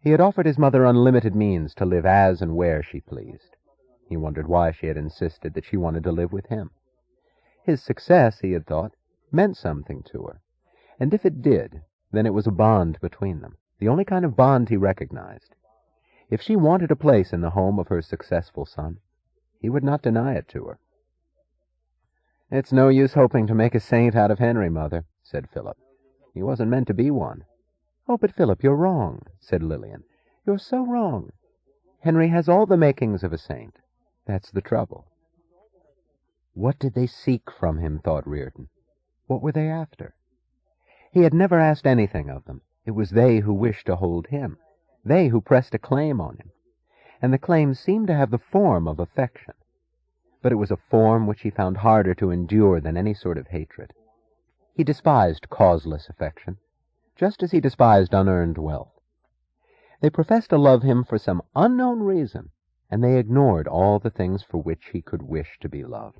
He had offered his mother unlimited means to live as and where she pleased. He wondered why she had insisted that she wanted to live with him. His success, he had thought, meant something to her, and if it did, then it was a bond between them, the only kind of bond he recognized. If she wanted a place in the home of her successful son, he would not deny it to her. "It's no use hoping to make a saint out of Henry, Mother," said Philip. "He wasn't meant to be one." "Oh, but Philip, you're wrong," said Lillian. "You're so wrong. Henry has all the makings of a saint. That's the trouble." What did they seek from him, thought Reardon? What were they after? He had never asked anything of them. It was they who wished to hold him, they who pressed a claim on him, and the claim seemed to have the form of affection. But it was a form which he found harder to endure than any sort of hatred. He despised causeless affection, just as he despised unearned wealth. They professed to love him for some unknown reason, and they ignored all the things for which he could wish to be loved.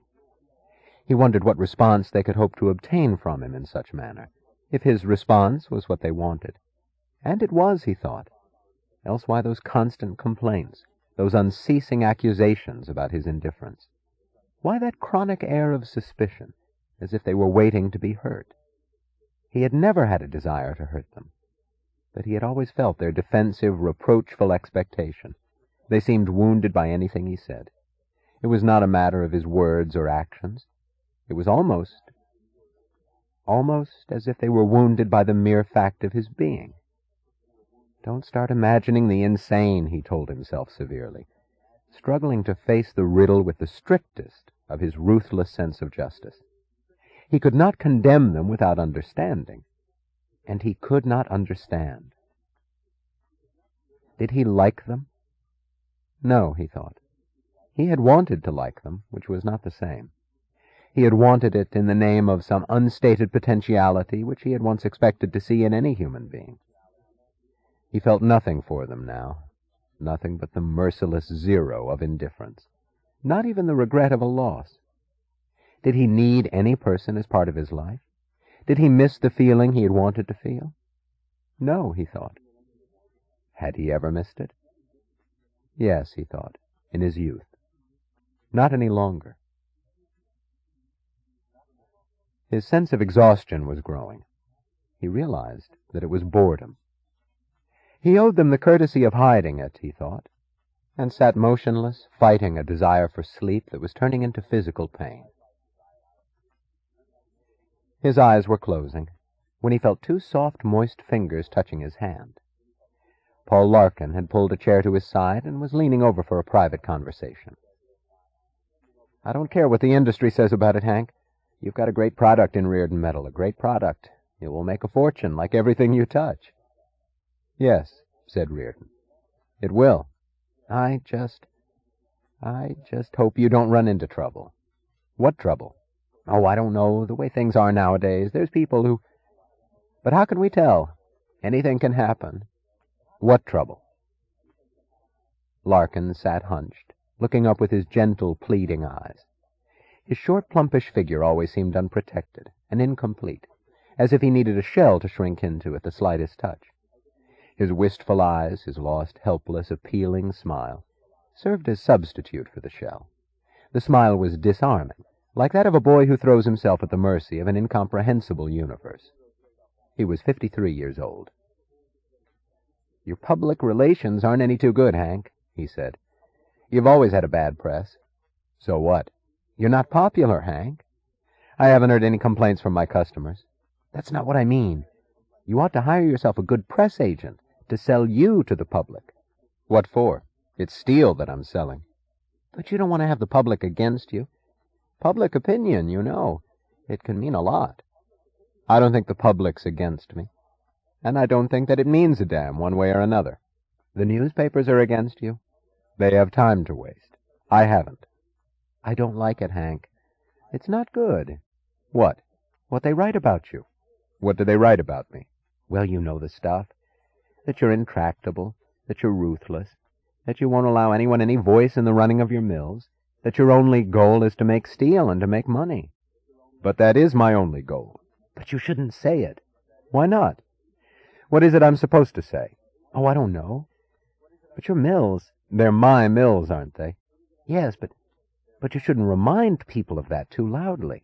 He wondered what response they could hope to obtain from him in such manner, if his response was what they wanted. And it was, he thought. Else why those constant complaints, those unceasing accusations about his indifference? Why that chronic air of suspicion, as if they were waiting to be hurt? He had never had a desire to hurt them, but he had always felt their defensive, reproachful expectation. They seemed wounded by anything he said. It was not a matter of his words or actions. It was almost as if they were wounded by the mere fact of his being. "Don't start imagining the insane," he told himself severely, struggling to face the riddle with the strictest of his ruthless sense of justice. He could not condemn them without understanding, and he could not understand. Did he like them? No, he thought. He had wanted to like them, which was not the same. He had wanted it in the name of some unstated potentiality which he had once expected to see in any human being. He felt nothing for them now, nothing but the merciless zero of indifference, not even the regret of a loss. Did he need any person as part of his life? Did he miss the feeling he had wanted to feel? No, he thought. Had he ever missed it? Yes, he thought, in his youth. Not any longer. His sense of exhaustion was growing. He realized that it was boredom. He owed them the courtesy of hiding it, he thought, and sat motionless, fighting a desire for sleep that was turning into physical pain. His eyes were closing when he felt two soft, moist fingers touching his hand. Paul Larkin had pulled a chair to his side and was leaning over for a private conversation. "I don't care what the industry says about it, Hank. You've got a great product in Reardon Metal, a great product. It will make a fortune, like everything you touch." "Yes," said Reardon. "It will. I just hope you don't run into trouble." "What trouble?" "Oh, I don't know. The way things are nowadays. There's people who—" "But how can we tell? Anything can happen." "What trouble?" Larkin sat hunched, looking up with his gentle, pleading eyes. His short, plumpish figure always seemed unprotected and incomplete, as if he needed a shell to shrink into at the slightest touch. His wistful eyes, his lost, helpless, appealing smile, served as substitute for the shell. The smile was disarming, like that of a boy who throws himself at the mercy of an incomprehensible universe. He was 53 years old. "Your public relations aren't any too good, Hank," he said. "You've always had a bad press." "So what?" "You're not popular, Hank." "I haven't heard any complaints from my customers." "That's not what I mean. You ought to hire yourself a good press agent to sell you to the public." "What for? It's steel that I'm selling." "But you don't want to have the public against you." "Public opinion, you know. It can mean a lot." "I don't think the public's against me. And I don't think that it means a damn one way or another." "The newspapers are against you." "They have time to waste. I haven't." "I don't like it, Hank. It's not good." "What?" "What they write about you." "What do they write about me?" "Well, you know the stuff. That you're intractable, that you're ruthless, that you won't allow anyone any voice in the running of your mills, that your only goal is to make steel and to make money." "But that is my only goal." "But you shouldn't say it." "Why not?" "What is it I'm supposed to say?" "Oh, I don't know. But your mills... They're my mills, aren't they? Yes, but you shouldn't remind people of that too loudly.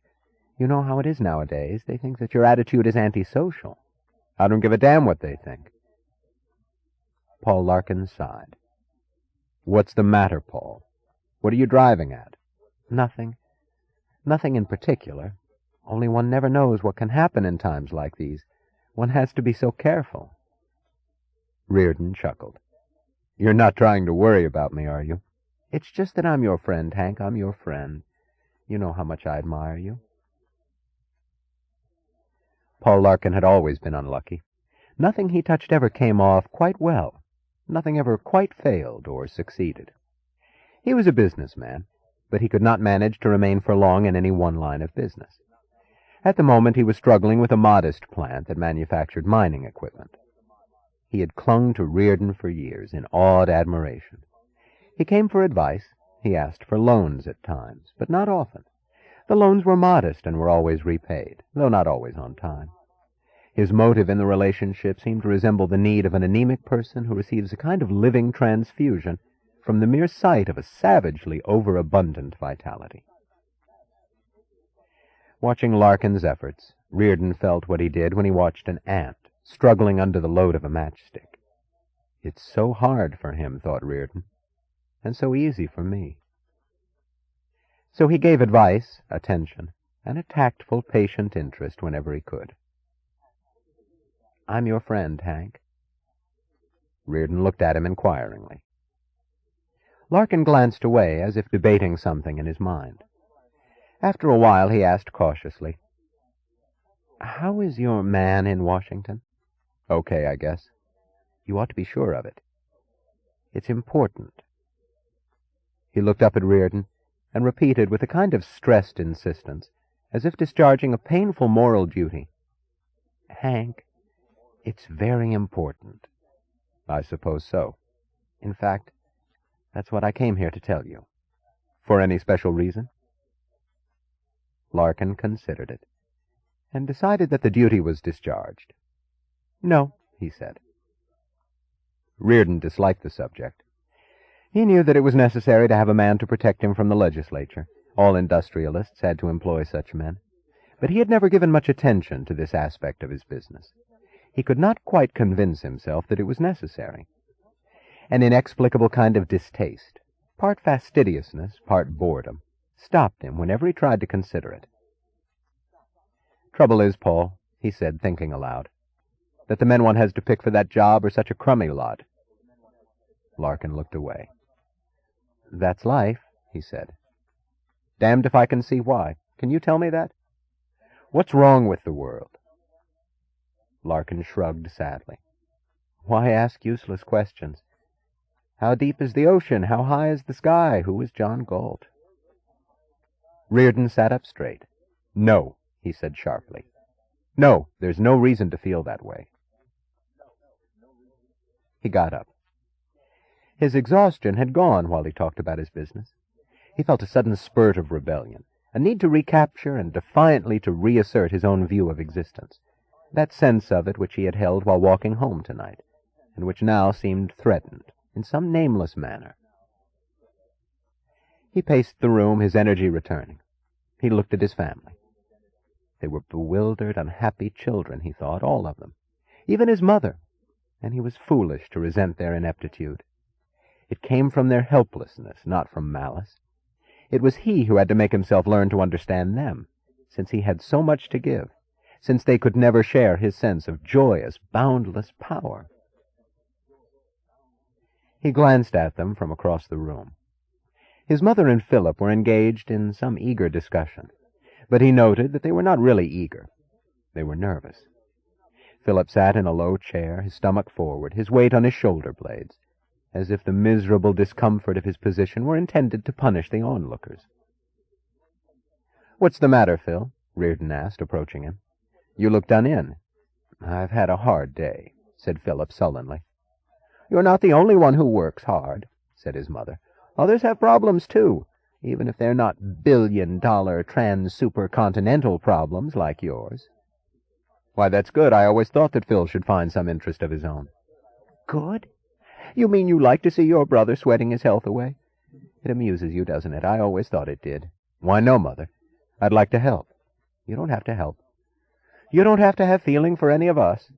You know how it is nowadays. They think that your attitude is antisocial. I don't give a damn what they think. Paul Larkin sighed. What's the matter, Paul? What are you driving at? Nothing. Nothing in particular. Only one never knows what can happen in times like these. One has to be so careful. Reardon chuckled. You're not trying to worry about me, are you? It's just that I'm your friend, Hank. I'm your friend. You know how much I admire you. Paul Larkin had always been unlucky. Nothing he touched ever came off quite well. Nothing ever quite failed or succeeded. He was a businessman, but he could not manage to remain for long in any one line of business. At the moment he was struggling with a modest plant that manufactured mining equipment. He had clung to Reardon for years in awed admiration. He came for advice. He asked for loans at times, but not often. The loans were modest and were always repaid, though not always on time. His motive in the relationship seemed to resemble the need of an anemic person who receives a kind of living transfusion from the mere sight of a savagely overabundant vitality. Watching Larkin's efforts, Reardon felt what he did when he watched an ant struggling under the load of a matchstick. It's so hard for him, thought Reardon, and so easy for me. So he gave advice, attention, and a tactful, patient interest whenever he could. I'm your friend, Hank. Reardon looked at him inquiringly. Larkin glanced away as if debating something in his mind. After a while he asked cautiously, How is your man in Washington? Okay, I guess. You ought to be sure of it. It's important. He looked up at Reardon and repeated with a kind of stressed insistence, as if discharging a painful moral duty, Hank, it's very important. I suppose so. In fact, that's what I came here to tell you. For any special reason? Larkin considered it, and decided that the duty was discharged. No, he said. Reardon disliked the subject. He knew that it was necessary to have a man to protect him from the legislature. All industrialists had to employ such men. But he had never given much attention to this aspect of his business. He could not quite convince himself that it was necessary. An inexplicable kind of distaste, part fastidiousness, part boredom, stopped him whenever he tried to consider it. Trouble is, Paul, he said, thinking aloud, that the men one has to pick for that job are such a crummy lot. Larkin looked away. That's life, he said. Damned if I can see why. Can you tell me that? What's wrong with the world? Larkin shrugged sadly. Why ask useless questions? How deep is the ocean? How high is the sky? Who is John Galt? Reardon sat up straight. No, he said sharply. No, there's no reason to feel that way. He got up. His exhaustion had gone while he talked about his business. He felt a sudden spurt of rebellion, a need to recapture and defiantly to reassert his own view of existence, that sense of it which he had held while walking home tonight, and which now seemed threatened in some nameless manner. He paced the room, his energy returning. He looked at his family. They were bewildered, unhappy children, he thought, all of them, even his mother, and he was foolish to resent their ineptitude. It came from their helplessness, not from malice. It was he who had to make himself learn to understand them, since he had so much to give, since they could never share his sense of joyous, boundless power. He glanced at them from across the room. His mother and Philip were engaged in some eager discussion, but he noted that they were not really eager. They were nervous. Philip sat in a low chair, his stomach forward, his weight on his shoulder blades, as if the miserable discomfort of his position were intended to punish the onlookers. "What's the matter, Phil?" Reardon asked, approaching him. "You look done in." "I've had a hard day," said Philip sullenly. "You're not the only one who works hard," said his mother. "Others have problems, too, even if they're not billion-dollar trans-supercontinental problems like yours." "Why, that's good. I always thought that Phil should find some interest of his own." "Good? You mean you like to see your brother sweating his health away? It amuses you, doesn't it? I always thought it did. Why, no, Mother. I'd like to help. You don't have to help. You don't have to have feeling for any of us.